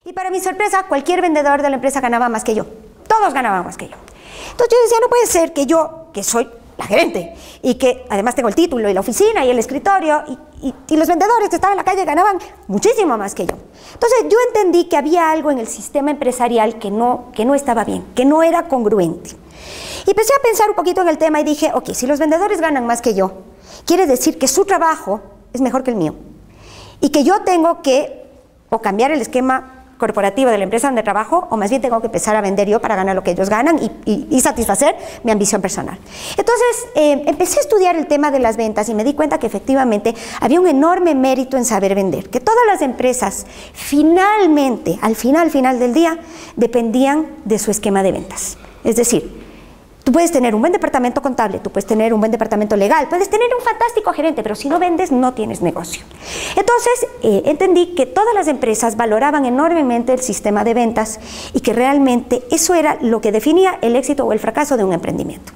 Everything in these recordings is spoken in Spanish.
Y para mi sorpresa, cualquier vendedor de la empresa ganaba más que yo. Todos ganaban más que yo. Entonces yo decía, no puede ser que yo, que soy la gerente, y que además tengo el título y la oficina y el escritorio, y los vendedores que estaban en la calle ganaban muchísimo más que yo. Entonces yo entendí que había algo en el sistema empresarial que no estaba bien, que no era congruente. Y empecé a pensar un poquito en el tema y dije, ok, si los vendedores ganan más que yo, quiere decir que su trabajo es mejor que el mío. Y que yo tengo que o cambiar el esquema corporativo de la empresa donde trabajo, o más bien tengo que empezar a vender yo para ganar lo que ellos ganan y satisfacer mi ambición personal. Entonces empecé a estudiar el tema de las ventas y me di cuenta que efectivamente había un enorme mérito en saber vender, que todas las empresas finalmente, al final del día, dependían de su esquema de ventas. Es decir, tú puedes tener un buen departamento contable, tú puedes tener un buen departamento legal, puedes tener un fantástico gerente, pero si no vendes, no tienes negocio. Entonces, entendí que todas las empresas valoraban enormemente el sistema de ventas y que realmente eso era lo que definía el éxito o el fracaso de un emprendimiento.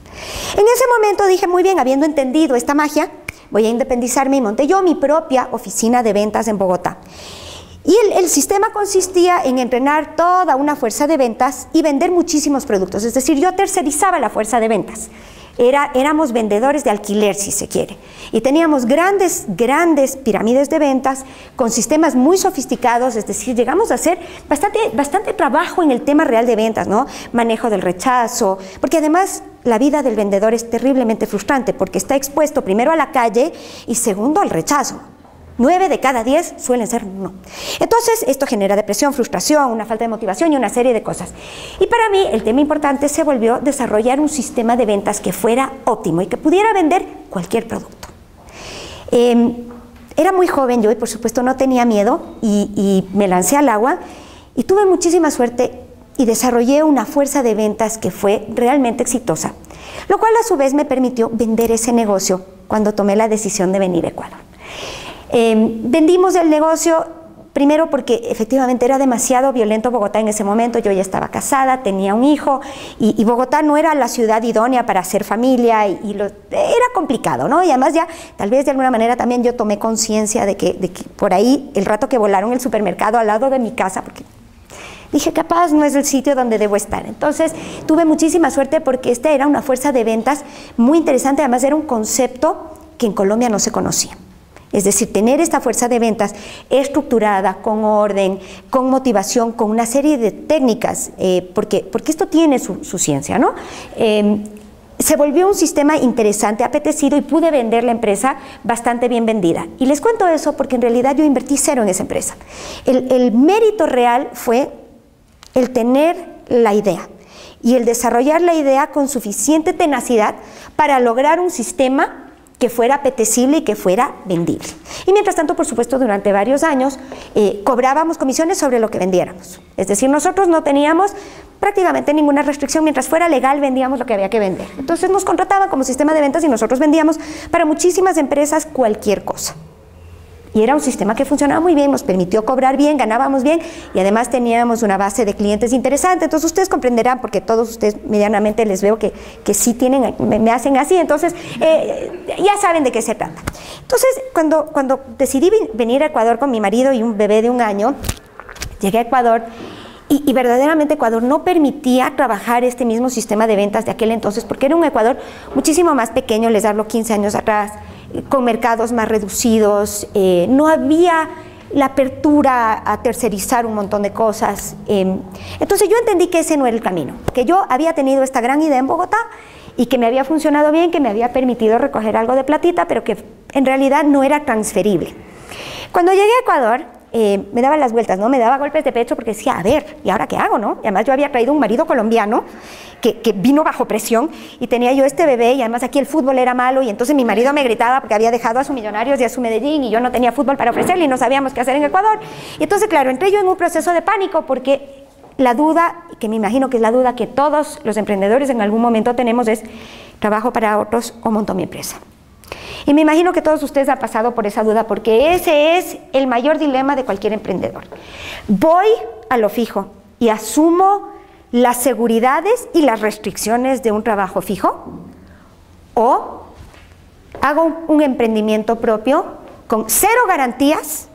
En ese momento dije, muy bien, habiendo entendido esta magia, voy a independizarme y monté yo mi propia oficina de ventas en Bogotá. Y el sistema consistía en entrenar toda una fuerza de ventas y vender muchísimos productos. Es decir, yo tercerizaba la fuerza de ventas. Éramos vendedores de alquiler, si se quiere. Y teníamos grandes pirámides de ventas con sistemas muy sofisticados. Es decir, llegamos a hacer bastante trabajo en el tema real de ventas, ¿no? Manejo del rechazo, porque además la vida del vendedor es terriblemente frustrante porque está expuesto primero a la calle y segundo al rechazo. 9 de cada 10 suelen ser no. Entonces, esto genera depresión, frustración, una falta de motivación y una serie de cosas. Y para mí, el tema importante se volvió desarrollar un sistema de ventas que fuera óptimo y que pudiera vender cualquier producto. Era muy joven yo y, por supuesto, no tenía miedo y me lancé al agua y tuve muchísima suerte y desarrollé una fuerza de ventas que fue realmente exitosa, lo cual a su vez me permitió vender ese negocio cuando tomé la decisión de venir a Ecuador. Vendimos el negocio primero porque efectivamente era demasiado violento Bogotá en ese momento. Yo ya estaba casada, tenía un hijo y Bogotá no era la ciudad idónea para hacer familia era complicado, ¿no? Y además ya tal vez de alguna manera también yo tomé conciencia de que por ahí el rato que volaron el supermercado al lado de mi casa, porque dije, capaz no es el sitio donde debo estar. Entonces, tuve muchísima suerte porque esta era una fuerza de ventas muy interesante. Además, era un concepto que en Colombia no se conocía. Es decir, tener esta fuerza de ventas estructurada, con orden, con motivación, con una serie de técnicas, porque esto tiene su ciencia, ¿no? Se volvió un sistema interesante, apetecido y pude vender la empresa bastante bien vendida. Y les cuento eso porque en realidad yo invertí cero en esa empresa. El mérito real fue el tener la idea y el desarrollar la idea con suficiente tenacidad para lograr un sistema que fuera apetecible y que fuera vendible. Y mientras tanto, por supuesto, durante varios años cobrábamos comisiones sobre lo que vendiéramos. Es decir, nosotros no teníamos prácticamente ninguna restricción. Mientras fuera legal, vendíamos lo que había que vender. Entonces nos contrataban como sistema de ventas y nosotros vendíamos para muchísimas empresas cualquier cosa. Y era un sistema que funcionaba muy bien, nos permitió cobrar bien, ganábamos bien y además teníamos una base de clientes interesante. Entonces ustedes comprenderán, porque todos ustedes medianamente les veo que sí tienen, me hacen así, entonces ya saben de qué se trata. Entonces cuando decidí venir a Ecuador con mi marido y un bebé de 1 año, llegué a Ecuador y verdaderamente Ecuador no permitía trabajar este mismo sistema de ventas de aquel entonces, porque era un Ecuador muchísimo más pequeño, les hablo 15 años atrás, con mercados más reducidos, no había la apertura a tercerizar un montón de cosas. Entonces yo entendí que ese no era el camino, que yo había tenido esta gran idea en Bogotá y que me había funcionado bien, que me había permitido recoger algo de platita, pero que en realidad no era transferible. Cuando llegué a Ecuador, me daba las vueltas, ¿no? Me daba golpes de pecho porque decía, a ver, ¿y ahora qué hago, no? Y además yo había traído un marido colombiano que vino bajo presión y tenía yo este bebé y además aquí el fútbol era malo y entonces mi marido me gritaba porque había dejado a su Millonarios y a su Medellín y yo no tenía fútbol para ofrecerle y no sabíamos qué hacer en Ecuador. Y entonces, claro, entré yo en un proceso de pánico porque la duda, que me imagino que es la duda que todos los emprendedores en algún momento tenemos, es, ¿trabajo para otros o monto mi empresa? Y me imagino que todos ustedes han pasado por esa duda porque ese es el mayor dilema de cualquier emprendedor. ¿Voy a lo fijo y asumo las seguridades y las restricciones de un trabajo fijo? ¿O hago un emprendimiento propio con 0 garantías,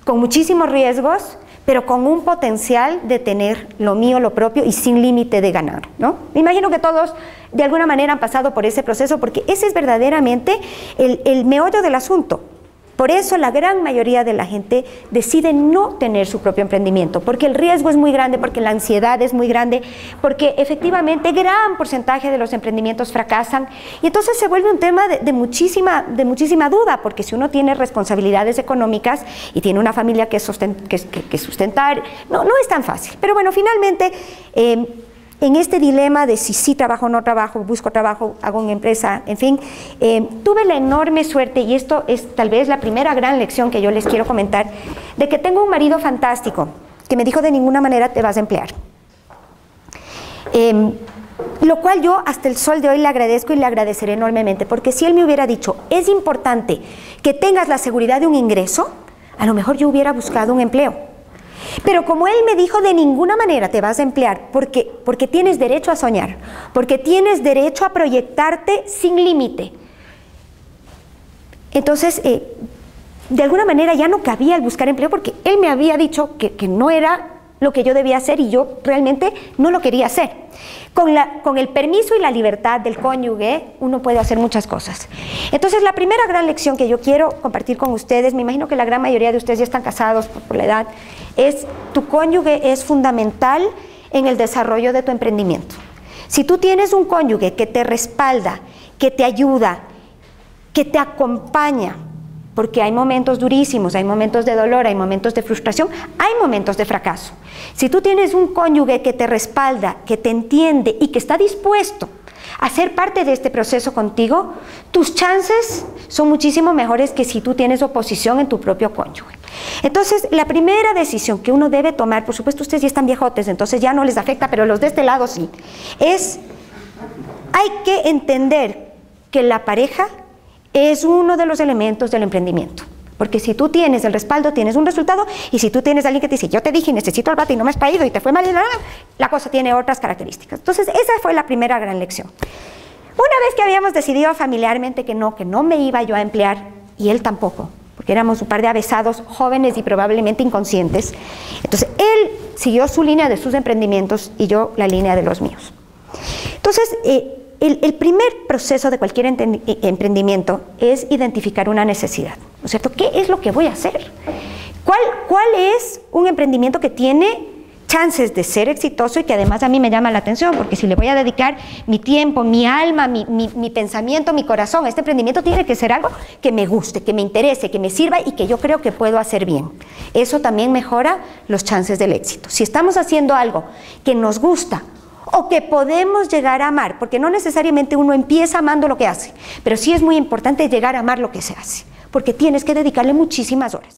con muchísimos riesgos, pero con un potencial de tener lo mío, lo propio y sin límite de ganar, ¿no? Me imagino que todos de alguna manera han pasado por ese proceso, porque ese es verdaderamente el meollo del asunto. Por eso la gran mayoría de la gente decide no tener su propio emprendimiento, porque el riesgo es muy grande, porque la ansiedad es muy grande, porque efectivamente gran porcentaje de los emprendimientos fracasan, y entonces se vuelve un tema de muchísima duda, porque si uno tiene responsabilidades económicas y tiene una familia que sustentar, no es tan fácil. Pero bueno, finalmente, en este dilema de si sí trabajo o no trabajo, busco trabajo, hago una empresa, en fin, tuve la enorme suerte, y esto es tal vez la primera gran lección que yo les quiero comentar, de que tengo un marido fantástico, que me dijo: de ninguna manera te vas a emplear. Lo cual yo hasta el sol de hoy le agradezco y le agradeceré enormemente, porque si él me hubiera dicho: es importante que tengas la seguridad de un ingreso, a lo mejor yo hubiera buscado un empleo. Pero como él me dijo: de ninguna manera te vas a emplear, porque tienes derecho a soñar, porque tienes derecho a proyectarte sin límite. Entonces, de alguna manera ya no cabía el buscar empleo, porque él me había dicho que no era lo que yo debía hacer, y yo realmente no lo quería hacer. Con el permiso y la libertad del cónyuge, uno puede hacer muchas cosas. Entonces, la primera gran lección que yo quiero compartir con ustedes, me imagino que la gran mayoría de ustedes ya están casados por la edad, es: tu cónyuge es fundamental en el desarrollo de tu emprendimiento. Si tú tienes un cónyuge que te respalda, que te ayuda, que te acompaña, porque hay momentos durísimos, hay momentos de dolor, hay momentos de frustración, hay momentos de fracaso. Si tú tienes un cónyuge que te respalda, que te entiende y que está dispuesto a ser parte de este proceso contigo, tus chances son muchísimo mejores que si tú tienes oposición en tu propio cónyuge. Entonces, la primera decisión que uno debe tomar, por supuesto ustedes ya están viejotes, entonces ya no les afecta, pero los de este lado sí, hay que entender que la pareja es uno de los elementos del emprendimiento. Porque si tú tienes el respaldo, tienes un resultado, y si tú tienes a alguien que te dice: yo te dije, necesito el bate y no me has traído y te fue mal, la cosa tiene otras características. Entonces, esa fue la primera gran lección. Una vez que habíamos decidido familiarmente que no me iba yo a emplear, y él tampoco, porque éramos un par de avesados, jóvenes y probablemente inconscientes, entonces él siguió su línea de sus emprendimientos y yo la línea de los míos. Entonces, el primer proceso de cualquier emprendimiento es identificar una necesidad, ¿no es cierto? ¿Qué es lo que voy a hacer? ¿Cuál es un emprendimiento que tiene chances de ser exitoso y que además a mí me llama la atención? Porque si le voy a dedicar mi tiempo, mi alma, mi pensamiento, mi corazón, este emprendimiento tiene que ser algo que me guste, que me interese, que me sirva y que yo creo que puedo hacer bien. Eso también mejora los chances del éxito. Si estamos haciendo algo que nos gusta, o que podemos llegar a amar, porque no necesariamente uno empieza amando lo que hace, pero sí es muy importante llegar a amar lo que se hace, porque tienes que dedicarle muchísimas horas.